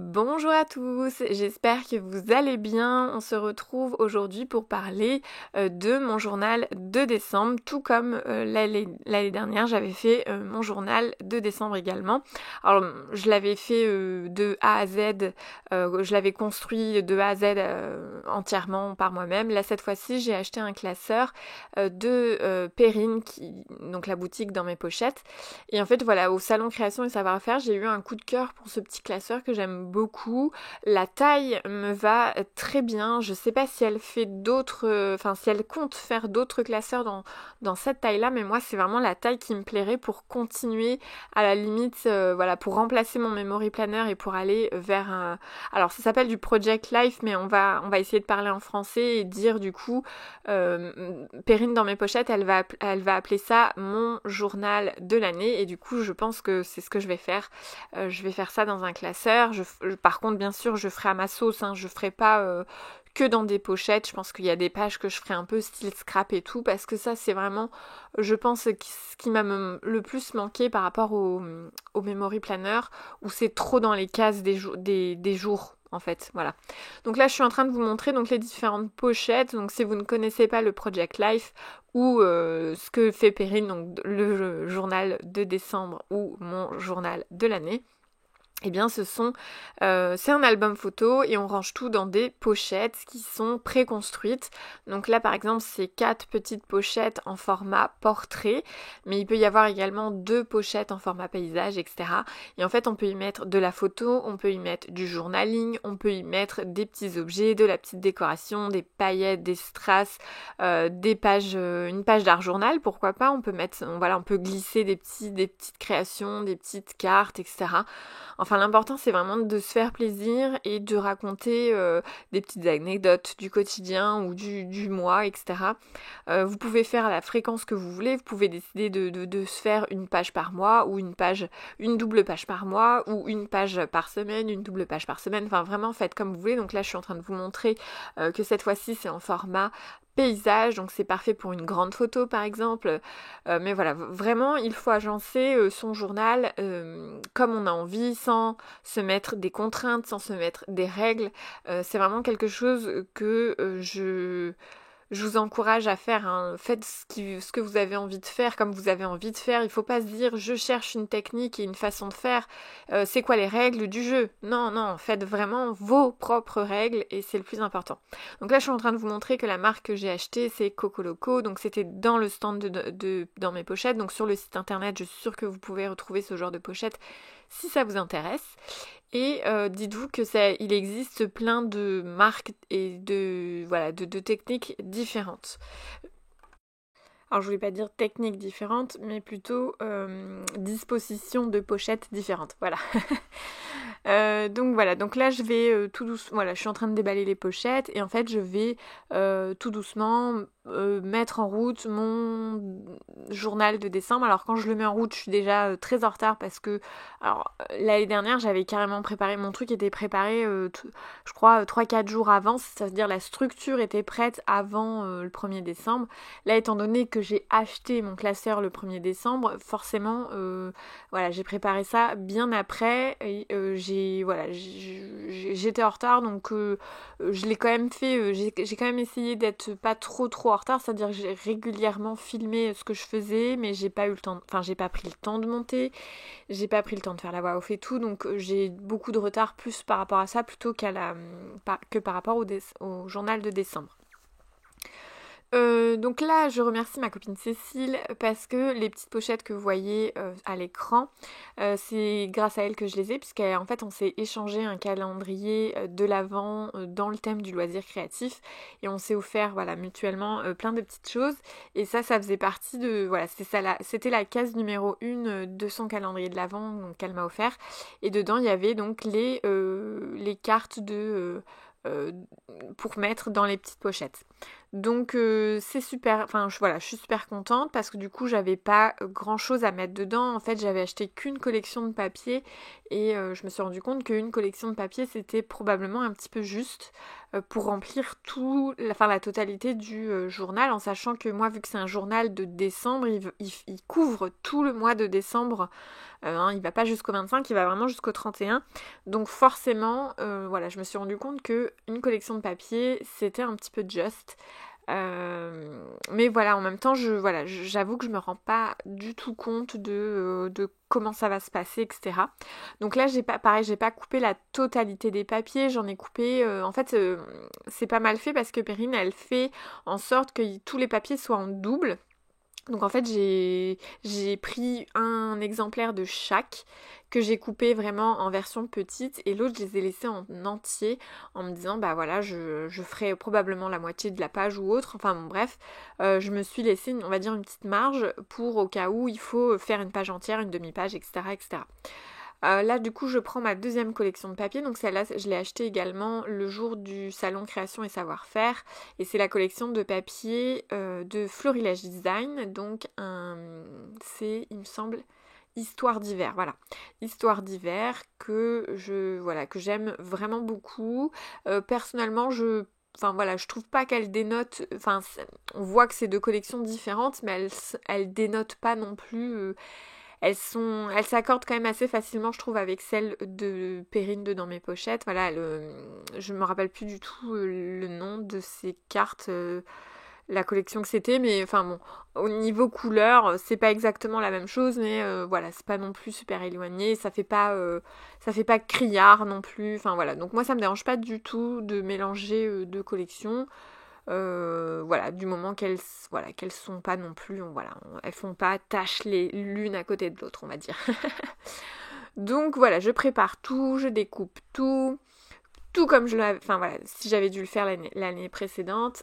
Bonjour à tous, j'espère que vous allez bien. On se retrouve aujourd'hui pour parler de mon journal de décembre, tout comme l'année dernière j'avais fait mon journal de décembre également. Alors je l'avais fait de A à Z, je l'avais construit de A à Z entièrement par moi-même. Là cette fois-ci j'ai acheté un classeur de Perrine, donc la boutique dans mes pochettes. Et en fait voilà, au salon création et savoir-faire, j'ai eu un coup de cœur pour ce petit classeur que j'aime beaucoup. La taille me va très bien. Je sais pas si elle fait d'autres, si elle compte faire d'autres classeurs dans cette taille-là, mais moi c'est vraiment la taille qui me plairait pour continuer à la limite, pour remplacer mon memory planner et pour aller vers un. Alors ça s'appelle du Project Life, mais on va essayer de parler en français et dire du coup, Perrine dans mes pochettes, elle va appeler ça mon journal de l'année et du coup je pense que c'est ce que je vais faire. Je vais faire ça dans un classeur. Par contre, bien sûr, je ferai à ma sauce. Je ferai pas que dans des pochettes. Je pense qu'il y a des pages que je ferai un peu style scrap et tout, parce que ça, c'est vraiment, je pense, ce qui m'a le plus manqué par rapport au memory planner, où c'est trop dans les cases des jours. En fait, voilà. Donc là, je suis en train de vous montrer donc les différentes pochettes. Donc si vous ne connaissez pas le Project Life ou ce que fait Perrine, donc le journal de décembre ou mon journal de l'année, eh bien c'est un album photo et on range tout dans des pochettes qui sont préconstruites. Donc là par exemple c'est 4 petites pochettes en format portrait, mais il peut y avoir également 2 pochettes en format paysage, etc. Et en fait on peut y mettre de la photo, on peut y mettre du journaling, on peut y mettre des petits objets, de la petite décoration, des paillettes, des strass, des pages, une page d'art journal, pourquoi pas. On peut glisser des petites créations, des petites cartes, etc. Enfin, l'important, c'est vraiment de se faire plaisir et de raconter des petites anecdotes du quotidien ou du mois, etc. Vous pouvez faire à la fréquence que vous voulez. Vous pouvez décider de se faire une page par mois ou une double page par mois ou une page par semaine, une double page par semaine. Enfin, vraiment, faites comme vous voulez. Donc là, je suis en train de vous montrer que cette fois-ci, c'est en format paysage, donc c'est parfait pour une grande photo par exemple. Mais voilà, vraiment il faut agencer son journal comme on a envie, sans se mettre des contraintes, sans se mettre des règles. C'est vraiment quelque chose que je vous encourage à faire. Faites ce que vous avez envie de faire, comme vous avez envie de faire. Il ne faut pas se dire je cherche une technique et une façon de faire. C'est quoi les règles du jeu? Non, non, faites vraiment vos propres règles et c'est le plus important. Donc là, je suis en train de vous montrer que la marque que j'ai achetée, c'est Coco Loco. Donc c'était dans le stand dans mes pochettes. Donc sur le site internet, je suis sûre que vous pouvez retrouver ce genre de pochette si ça vous intéresse. Et dites-vous que il existe plein de marques et de techniques différentes. Alors je voulais pas dire techniques différentes, mais plutôt disposition de pochettes différentes. Voilà. Donc voilà, donc là je vais tout doucement, voilà, je suis en train de déballer les pochettes et en fait je vais tout doucement mettre en route mon journal de décembre. Alors quand je le mets en route, je suis déjà très en retard parce que l'année dernière j'avais carrément préparé, mon truc était préparé je crois 3-4 jours avant, c'est-à-dire la structure était prête avant le 1er décembre. Là étant donné que j'ai acheté mon classeur le 1er décembre, forcément j'ai préparé ça bien après et j'étais en retard, donc je l'ai quand même fait, j'ai quand même essayé d'être pas trop en retard, c'est-à-dire que j'ai régulièrement filmé ce que je faisais, mais j'ai pas pris le temps de monter, j'ai pas pris le temps de faire la voix off et tout, donc j'ai beaucoup de retard plus par rapport à ça plutôt que par rapport au journal de décembre. Donc là, je remercie ma copine Cécile parce que les petites pochettes que vous voyez à l'écran, c'est grâce à elle que je les ai, puisqu'en fait on s'est échangé un calendrier de l'Avent dans le thème du loisir créatif et on s'est offert mutuellement plein de petites choses et ça faisait partie de c'était la case numéro 1 de son calendrier de l'Avent qu'elle m'a offert et dedans il y avait donc les cartes euh, pour mettre dans les petites pochettes. Donc c'est super, je suis super contente parce que du coup j'avais pas grand chose à mettre dedans. En fait j'avais acheté qu'une collection de papier et je me suis rendu compte qu'une collection de papier c'était probablement un petit peu juste. pour remplir la totalité du journal, en sachant que moi, vu que c'est un journal de décembre, il couvre tout le mois de décembre. Il va pas jusqu'au 25, il va vraiment jusqu'au 31. Donc forcément, voilà, je me suis rendu compte que une collection de papier, c'était un petit peu juste. Mais voilà, en même temps, j'avoue que je me rends pas du tout compte de comment ça va se passer, etc. Donc là, j'ai pas coupé la totalité des papiers, j'en ai coupé. En fait, c'est pas mal fait parce que Perrine, elle fait en sorte que tous les papiers soient en double. Donc en fait j'ai pris un exemplaire de chaque que j'ai coupé vraiment en version petite et l'autre je les ai laissés en entier en me disant bah voilà je ferai probablement la moitié de la page ou autre, enfin bon bref, je me suis laissé on va dire une petite marge pour au cas où il faut faire une page entière, une demi-page, etc. etc. Là du coup je prends ma deuxième collection de papier, donc celle-là je l'ai achetée également le jour du salon création et savoir-faire et c'est la collection de papier de Florilège Design, donc c'est il me semble Histoire d'hiver, voilà. Histoire d'hiver que j'aime vraiment beaucoup. Personnellement Enfin voilà, je trouve pas qu'elle dénote, on voit que c'est deux collections différentes, mais elles dénotent pas non plus. Elles s'accordent quand même assez facilement, je trouve, avec celles de Perrine de Dans mes pochettes. Voilà, je me rappelle plus du tout le nom de ces cartes, la collection que c'était, mais enfin bon, au niveau couleur, c'est pas exactement la même chose, mais voilà, c'est pas non plus super éloigné, ça fait pas criard non plus. Enfin voilà, donc moi ça me dérange pas du tout de mélanger deux collections. Voilà, du moment qu'elles sont pas non plus, elles font pas tâche l'une à côté de l'autre, on va dire. Donc voilà, je prépare tout, je découpe tout comme je l'avais, enfin voilà, si j'avais dû le faire l'année précédente,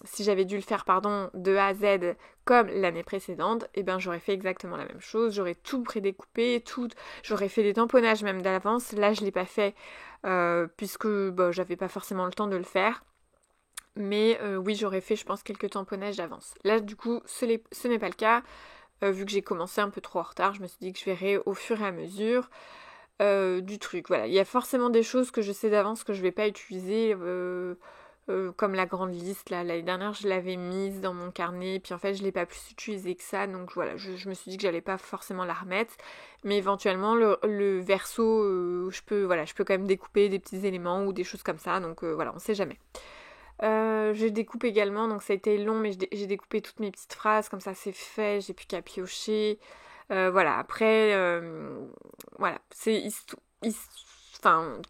si j'avais dû le faire, pardon, de A à Z comme l'année précédente, et ben j'aurais fait exactement la même chose, j'aurais tout prédécoupé, j'aurais fait des tamponnages même d'avance. Là je l'ai pas fait puisque j'avais pas forcément le temps de le faire. Mais oui, j'aurais fait, je pense, quelques tamponnages d'avance. Là, du coup, ce n'est pas le cas. Vu que j'ai commencé un peu trop en retard, je me suis dit que je verrais au fur et à mesure du truc. Voilà, il y a forcément des choses que je sais d'avance que je vais pas utiliser, comme la grande liste. Là, l'année dernière, je l'avais mise dans mon carnet, puis en fait, je l'ai pas plus utilisée que ça. Donc voilà, je me suis dit que j'allais pas forcément la remettre. Mais éventuellement, le verso, je peux quand même découper des petits éléments ou des choses comme ça. Donc voilà, on sait jamais. Je découpe également, donc ça a été long, mais j'ai découpé toutes mes petites phrases, comme ça c'est fait, j'ai plus qu'à piocher. Voilà, après, voilà,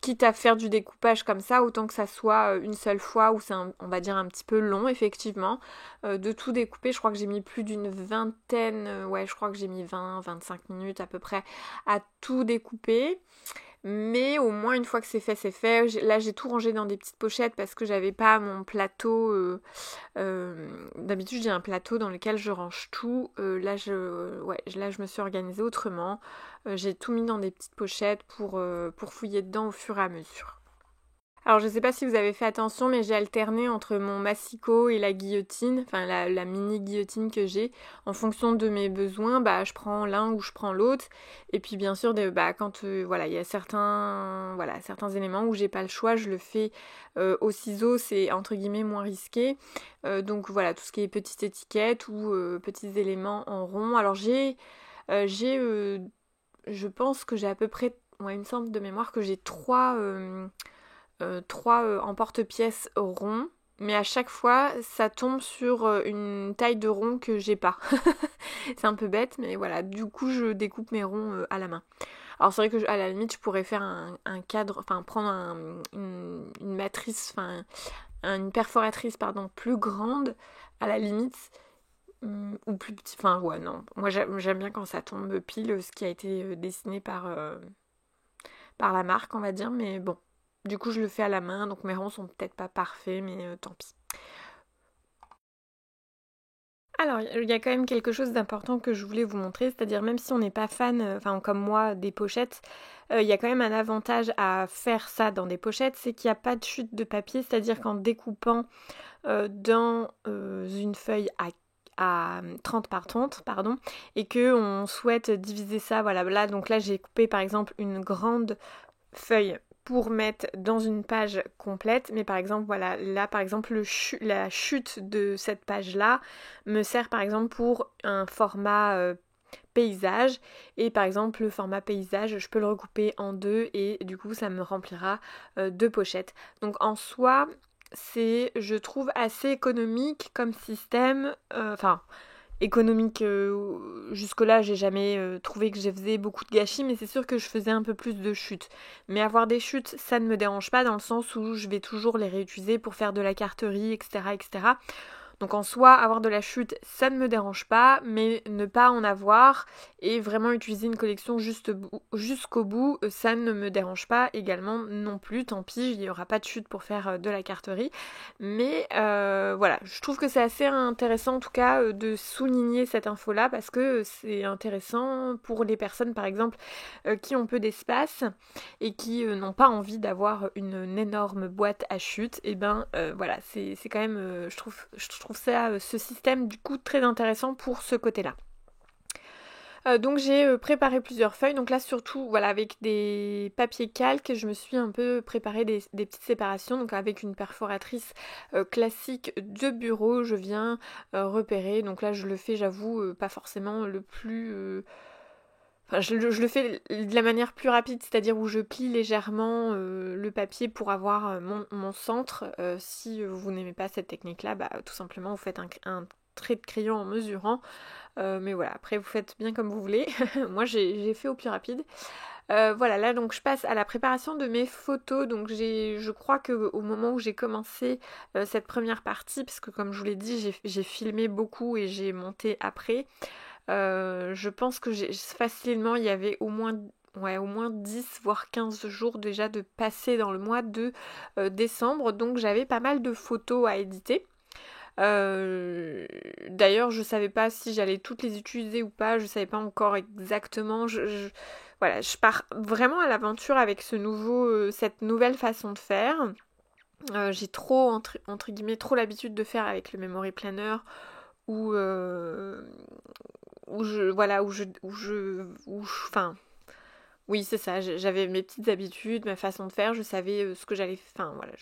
quitte à faire du découpage comme ça, autant que ça soit une seule fois, où c'est, on va dire, un petit peu long, effectivement, de tout découper. Je crois que j'ai mis plus d'une vingtaine, je crois que j'ai mis 20-25 minutes à peu près à tout découper. Mais au moins une fois que c'est fait, c'est fait. Là j'ai tout rangé dans des petites pochettes parce que j'avais pas mon plateau. D'habitude j'ai un plateau dans lequel je range tout. Là je me suis organisée autrement. J'ai tout mis dans des petites pochettes pour fouiller dedans au fur et à mesure. Alors je sais pas si vous avez fait attention, mais j'ai alterné entre mon massicot et la guillotine, enfin la mini guillotine que j'ai. En fonction de mes besoins, je prends l'un ou je prends l'autre. Et puis bien sûr, quand il y a certains éléments où j'ai pas le choix, je le fais au ciseau, c'est entre guillemets moins risqué. Donc voilà, tout ce qui est petites étiquettes ou petits éléments en rond. Alors je pense que j'ai à peu près, il me semble de mémoire que j'ai trois emporte-pièces ronds, mais à chaque fois ça tombe sur une taille de rond que j'ai pas. C'est un peu bête, mais voilà, du coup je découpe mes ronds à la main. Alors c'est vrai que à la limite je pourrais faire un cadre, prendre une matrice, une perforatrice pardon, plus grande à la limite, ou plus petit, non, moi j'aime bien quand ça tombe pile ce qui a été dessiné par la marque, on va dire, mais bon. Du coup, je le fais à la main, donc mes ronds sont peut-être pas parfaits, mais tant pis. Alors, il y a quand même quelque chose d'important que je voulais vous montrer, c'est-à-dire même si on n'est pas fan, comme moi, des pochettes, il y a quand même un avantage à faire ça dans des pochettes, c'est qu'il n'y a pas de chute de papier, c'est-à-dire qu'en découpant dans une feuille à 30 par 30, pardon, et que on souhaite diviser ça, voilà, là, donc là j'ai coupé par exemple une grande feuille pour mettre dans une page complète, mais par exemple voilà, là par exemple la chute de cette page là me sert par exemple pour un format paysage, et par exemple le format paysage je peux le recouper en deux et du coup ça me remplira deux pochettes. Donc en soi c'est, je trouve, assez économique comme système, enfin économique, jusque-là j'ai jamais trouvé que je faisais beaucoup de gâchis, mais c'est sûr que je faisais un peu plus de chutes. Mais avoir des chutes, ça ne me dérange pas dans le sens où je vais toujours les réutiliser pour faire de la carterie, etc. etc. Donc en soi, avoir de la chute, ça ne me dérange pas, mais ne pas en avoir et vraiment utiliser une collection jusqu'au bout, ça ne me dérange pas également non plus. Tant pis, il n'y aura pas de chute pour faire de la carterie. Mais voilà, je trouve que c'est assez intéressant en tout cas de souligner cette info-là parce que c'est intéressant pour les personnes par exemple qui ont peu d'espace et qui n'ont pas envie d'avoir une énorme boîte à chute. Et ben voilà, c'est quand même, je trouve ça, ce système du coup très intéressant pour ce côté-là. Donc j'ai préparé plusieurs feuilles, donc là surtout voilà avec des papiers calques, je me suis un peu préparé des petites séparations, donc avec une perforatrice classique de bureau, je viens repérer, donc là je le fais j'avoue pas forcément le plus... Enfin, je le fais de la manière plus rapide, c'est-à-dire où je plie légèrement le papier pour avoir mon centre. Si vous n'aimez pas cette technique-là, bah, tout simplement vous faites un trait de crayon en mesurant. Mais voilà, après vous faites bien comme vous voulez. Moi j'ai fait au plus rapide. Voilà, là donc je passe à la préparation de mes photos. Donc je crois que au moment où j'ai commencé cette première partie, parce que comme je vous l'ai dit, j'ai filmé beaucoup et j'ai monté après. Je pense que facilement, il y avait au moins 10 voire 15 jours déjà de passer dans le mois de décembre, donc j'avais pas mal de photos à éditer. D'ailleurs, je savais pas si j'allais toutes les utiliser ou pas, je savais pas encore exactement. Voilà, je pars vraiment à l'aventure avec cette nouvelle façon de faire. J'ai trop, entre guillemets, trop l'habitude de faire avec le memory planner ou enfin, oui, c'est ça, j'avais mes petites habitudes, ma façon de faire, je savais ce que j'allais, enfin, voilà,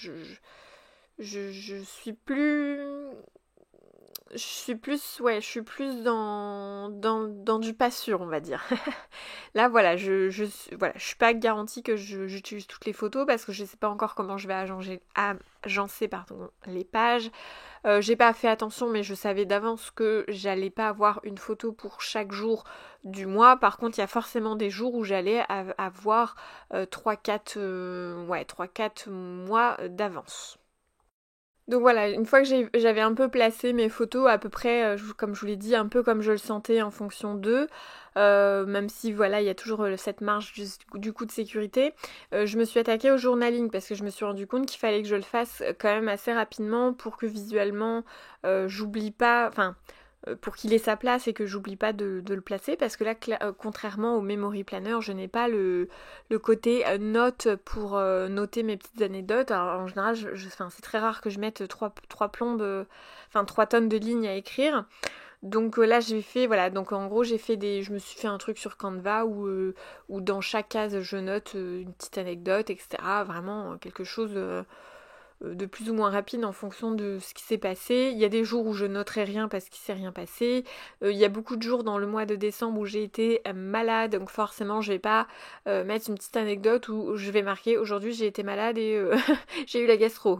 je suis plus, ouais, je suis plus dans du pas sûr, on va dire. Là, voilà, voilà, je suis pas garantie que j'utilise toutes les photos parce que je sais pas encore comment je vais agencer les pages. J'ai pas fait attention, mais je savais d'avance que j'allais pas avoir une photo pour chaque jour du mois. Par contre, il y a forcément des jours où j'allais avoir 3-4 mois d'avance. Donc voilà, une fois que j'avais un peu placé mes photos à peu près, comme je vous l'ai dit, un peu comme je le sentais en fonction d'eux, même si voilà, il y a toujours cette marge du coup de sécurité, je me suis attaquée au journaling parce que je me suis rendu compte qu'il fallait que je le fasse quand même assez rapidement pour que visuellement j'oublie pas, enfin pour qu'il ait sa place et que j'oublie pas de le placer parce que là contrairement au memory planner je n'ai pas le côté note pour noter mes petites anecdotes. Alors, en général enfin, c'est très rare que je mette trois plombes, enfin 3 tonnes de lignes à écrire. Donc là j'ai fait, voilà, donc en gros je me suis fait un truc sur Canva où dans chaque case je note une petite anecdote, etc. Vraiment quelque chose de plus ou moins rapide en fonction de ce qui s'est passé. Il y a des jours où je noterai rien parce qu'il s'est rien passé. Il y a beaucoup de jours dans le mois de décembre où j'ai été malade, donc forcément je vais pas mettre une petite anecdote où je vais marquer aujourd'hui j'ai été malade et j'ai eu la gastro.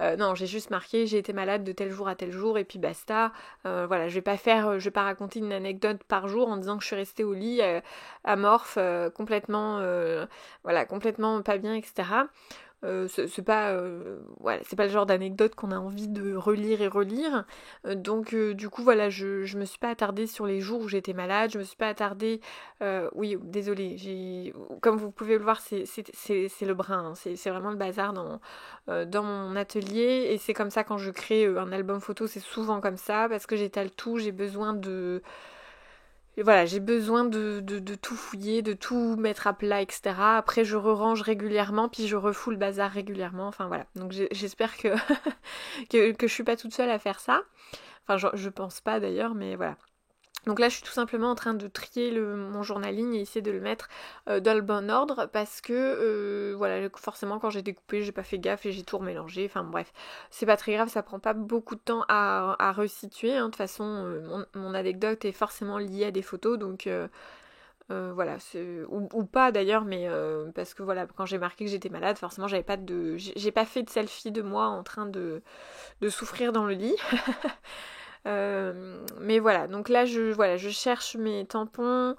Non, j'ai juste marqué j'ai été malade de tel jour à tel jour et puis basta. Voilà, je vais pas raconter une anecdote par jour en disant que je suis restée au lit amorphe, complètement pas bien, etc. C'est pas voilà, c'est pas le genre d'anecdote qu'on a envie de relire et relire. Donc du coup voilà, je me suis pas attardée sur les jours où j'étais malade, je me suis pas attardée oui, désolée, comme vous pouvez le voir, c'est le brin, hein. C'est vraiment le bazar dans mon atelier et c'est comme ça quand je crée un album photo, c'est souvent comme ça parce que j'étale tout, j'ai besoin de voilà, j'ai besoin de tout fouiller, de tout mettre à plat, etc. Après, je re-range régulièrement, puis je refous le bazar régulièrement. Enfin voilà. Donc j'espère que, que je suis pas toute seule à faire ça. Enfin, je pense pas d'ailleurs, mais voilà. Donc là, je suis tout simplement en train de trier mon journaling et essayer de le mettre dans le bon ordre parce que voilà, forcément quand j'ai découpé, j'ai pas fait gaffe et j'ai tout remélangé. Enfin bref, c'est pas très grave, ça prend pas beaucoup de temps à resituer. Hein. De toute façon, mon anecdote est forcément liée à des photos, donc voilà, ou pas d'ailleurs, mais parce que voilà, quand j'ai marqué que j'étais malade, forcément j'ai pas fait de selfie de moi en train de souffrir dans le lit. Mais voilà, donc là je cherche mes tampons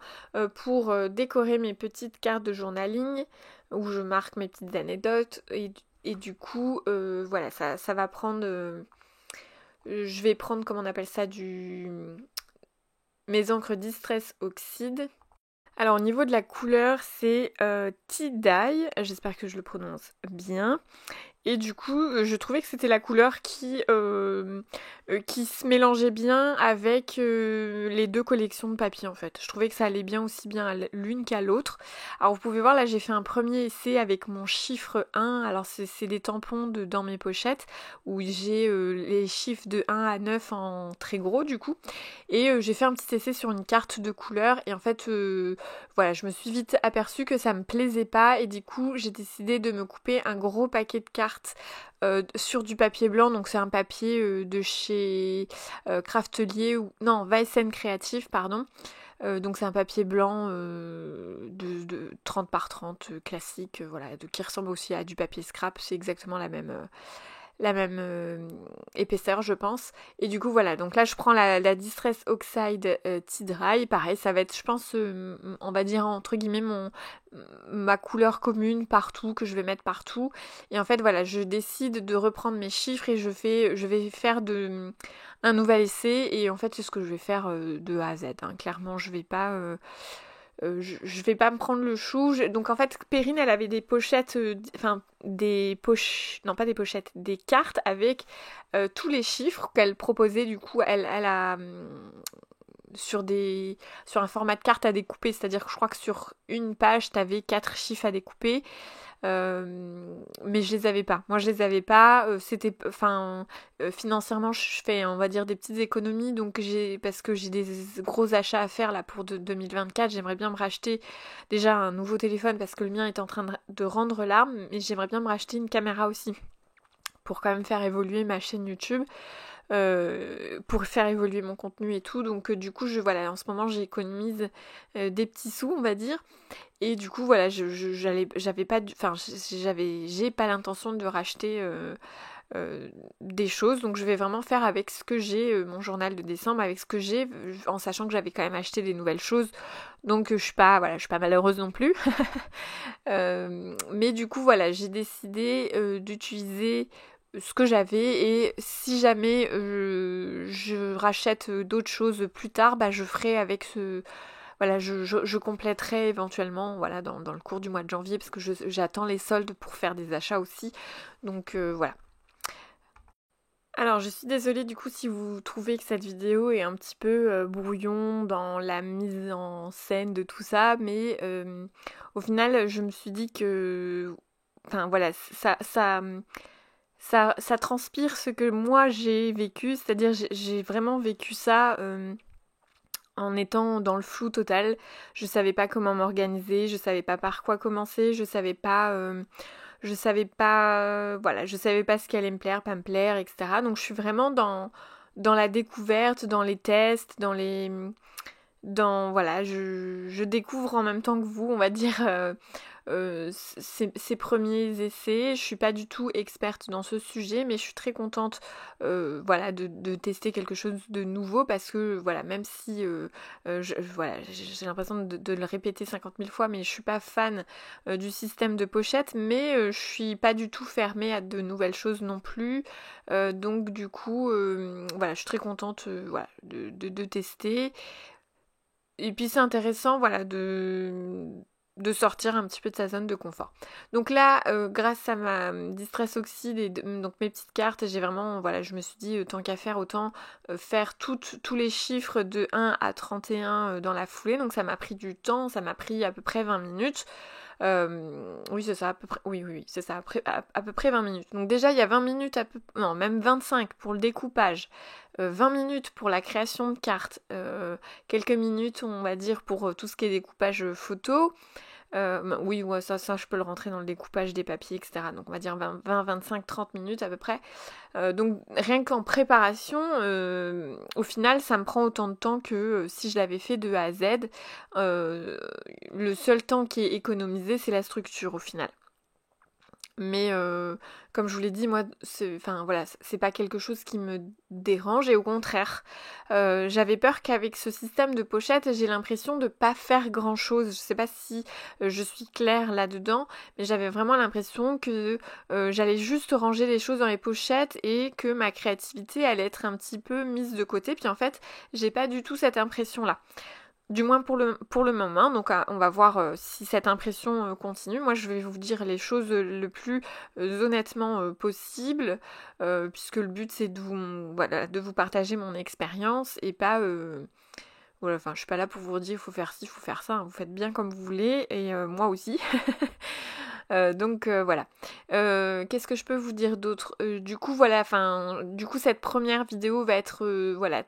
pour décorer mes petites cartes de journaling où je marque mes petites anecdotes et du coup voilà, ça va prendre je vais prendre, comment on appelle ça, mes encres Distress Oxide. Alors au niveau de la couleur, c'est Tea Dye, j'espère que je le prononce bien. Et du coup, je trouvais que c'était la couleur qui se mélangeait bien avec les deux collections de papier en fait. Je trouvais que ça allait bien aussi bien à l'une qu'à l'autre. Alors vous pouvez voir là, j'ai fait un premier essai avec mon chiffre 1. Alors c'est des tampons dans mes pochettes où j'ai les chiffres de 1 à 9 en très gros du coup. Et j'ai fait un petit essai sur une carte de couleur et en fait voilà, je me suis vite aperçue que ça me plaisait pas et du coup j'ai décidé de me couper un gros paquet de cartes sur du papier blanc. Donc c'est un papier de chez Craftelier ou non, Weissen Créatif, pardon. Donc c'est un papier blanc de 30 par 30 classique, voilà, qui ressemble aussi à du papier scrap. C'est exactement la même épaisseur je pense. Et du coup voilà, donc là je prends la Distress Oxide Tea Dry, pareil ça va être je pense on va dire entre guillemets ma couleur commune partout, que je vais mettre partout. Et en fait voilà, je décide de reprendre mes chiffres et je vais faire un nouvel essai et en fait c'est ce que je vais faire de A à Z. Hein. Clairement je vais pas je vais pas me prendre le chou. Donc en fait, Perrine, elle avait des pochettes, enfin des poches, non pas des pochettes, des cartes avec tous les chiffres qu'elle proposait. Du coup, elle a sur un format de carte à découper, c'est-à-dire que je crois que sur une page, t'avais 4 chiffres à découper. Mais je les avais pas. Moi, je les avais pas. C'était, enfin, financièrement, je fais, on va dire, des petites économies. Donc, parce que j'ai des gros achats à faire là pour 2024. J'aimerais bien me racheter déjà un nouveau téléphone parce que le mien est en train de rendre l'arme. Mais j'aimerais bien me racheter une caméra aussi pour quand même faire évoluer ma chaîne YouTube. Pour faire évoluer mon contenu et tout. Donc du coup, voilà, en ce moment, j'économise des petits sous, on va dire. Et du coup, voilà, j'ai pas l'intention de racheter des choses. Donc je vais vraiment faire avec ce que j'ai, mon journal de décembre, avec ce que j'ai, en sachant que j'avais quand même acheté des nouvelles choses. Donc je suis pas malheureuse non plus. Mais du coup, voilà, j'ai décidé d'utiliser ce que j'avais et si jamais je rachète d'autres choses plus tard, bah je ferai avec voilà, je compléterai éventuellement voilà, dans le cours du mois de janvier parce que j'attends les soldes pour faire des achats aussi. Donc voilà. Alors je suis désolée du coup si vous trouvez que cette vidéo est un petit peu brouillon dans la mise en scène de tout ça, mais au final je me suis dit que enfin voilà, ça transpire ce que moi j'ai vécu, c'est-à-dire j'ai vraiment vécu ça en étant dans le flou total. Je savais pas comment m'organiser, je savais pas par quoi commencer, voilà, je savais pas ce qui allait me plaire, pas me plaire, etc. Donc je suis vraiment dans la découverte, dans les tests, voilà, je découvre en même temps que vous, on va dire, ces premiers essais. Je suis pas du tout experte dans ce sujet, mais je suis très contente voilà, de tester quelque chose de nouveau parce que voilà, même si voilà, j'ai l'impression de le répéter 50 000 fois, mais je suis pas fan du système de pochette, mais je suis pas du tout fermée à de nouvelles choses non plus. Donc du coup, voilà, je suis très contente voilà, de tester. Et puis c'est intéressant, voilà, de sortir un petit peu de sa zone de confort. Donc là, grâce à ma Distress Oxide et donc mes petites cartes, j'ai vraiment, voilà, je me suis dit, tant qu'à faire, autant faire tous les chiffres de 1 à 31 dans la foulée. Donc ça m'a pris du temps, ça m'a pris à peu près 20 minutes. Oui, c'est ça, à peu près. Oui, oui, oui, c'est ça, à peu près 20 minutes. Donc déjà, il y a 20 minutes, non, même 25 pour le découpage, 20 minutes pour la création de cartes, quelques minutes, on va dire, pour tout ce qui est découpage photo. Oui, ouais, ça, je peux le rentrer dans le découpage des papiers, etc. Donc on va dire 20, 25, 30 minutes à peu près. Donc rien qu'en préparation, au final, ça me prend autant de temps que si je l'avais fait de A à Z. Le seul temps qui est économisé, c'est la structure au final. Mais comme je vous l'ai dit, moi, c'est pas quelque chose qui me dérange et au contraire, j'avais peur qu'avec ce système de pochette, j'ai l'impression de pas faire grand chose. Je sais pas si je suis claire là-dedans, mais j'avais vraiment l'impression que j'allais juste ranger les choses dans les pochettes et que ma créativité allait être un petit peu mise de côté. Puis en fait, j'ai pas du tout cette impression-là. Du moins pour le moment, donc on va voir si cette impression continue. Moi je vais vous dire les choses le plus honnêtement possible, puisque le but c'est de vous partager mon expérience et pas... voilà, enfin je suis pas là pour vous dire il faut faire ci, il faut faire ça, hein. Vous faites bien comme vous voulez, et moi aussi. Donc voilà. Qu'est-ce que je peux vous dire d'autre? Du coup voilà, cette première vidéo va être voilà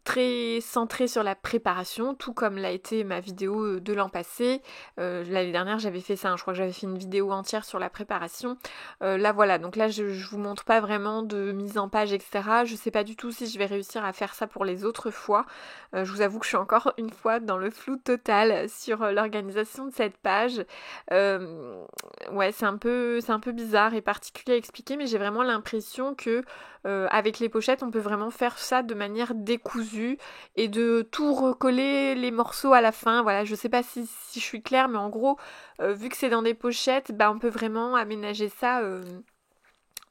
très centrée sur la préparation, tout comme l'a été ma vidéo de l'an passé. L'année dernière j'avais fait ça, hein, je crois que j'avais fait une vidéo entière sur la préparation. Là voilà, donc là je vous montre pas vraiment de mise en page, etc. Je sais pas du tout si je vais réussir à faire ça pour les autres fois. Je vous avoue que je suis encore une fois dans le flou total sur l'organisation de cette page. Ouais, c'est un peu bizarre et particulier à expliquer, mais j'ai vraiment l'impression que avec les pochettes, on peut vraiment faire ça de manière décousue et de tout recoller les morceaux à la fin. Voilà, je sais pas si je suis claire, mais en gros, vu que c'est dans des pochettes, bah on peut vraiment aménager ça.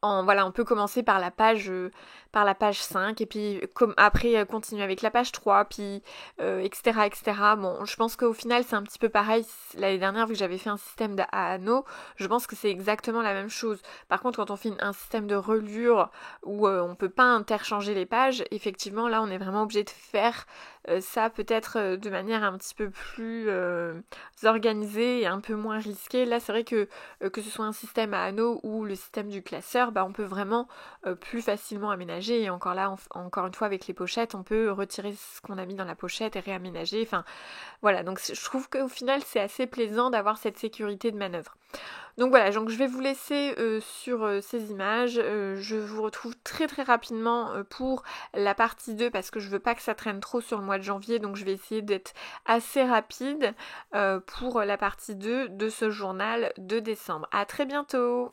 Voilà, on peut commencer par par la page 5 et puis après continuer avec la page 3 puis etc., etc. Bon, je pense qu'au final c'est un petit peu pareil. L'année dernière, vu que j'avais fait un système à anneaux, je pense que c'est exactement la même chose. Par contre, quand on fait un système de relure où on peut pas interchanger les pages, effectivement là on est vraiment obligé de faire ça peut-être de manière un petit peu plus organisée et un peu moins risquée. Là c'est vrai que ce soit un système à anneaux ou le système du classeur, bah, on peut vraiment plus facilement aménager. Et encore là, encore une fois, avec les pochettes, on peut retirer ce qu'on a mis dans la pochette et réaménager. Enfin, voilà. Donc, je trouve qu'au final, c'est assez plaisant d'avoir cette sécurité de manœuvre. Donc voilà, donc je vais vous laisser sur ces images. Je vous retrouve très très rapidement pour la partie 2 parce que je veux pas que ça traîne trop sur le mois de janvier. Donc je vais essayer d'être assez rapide pour la partie 2 de ce journal de décembre. À très bientôt!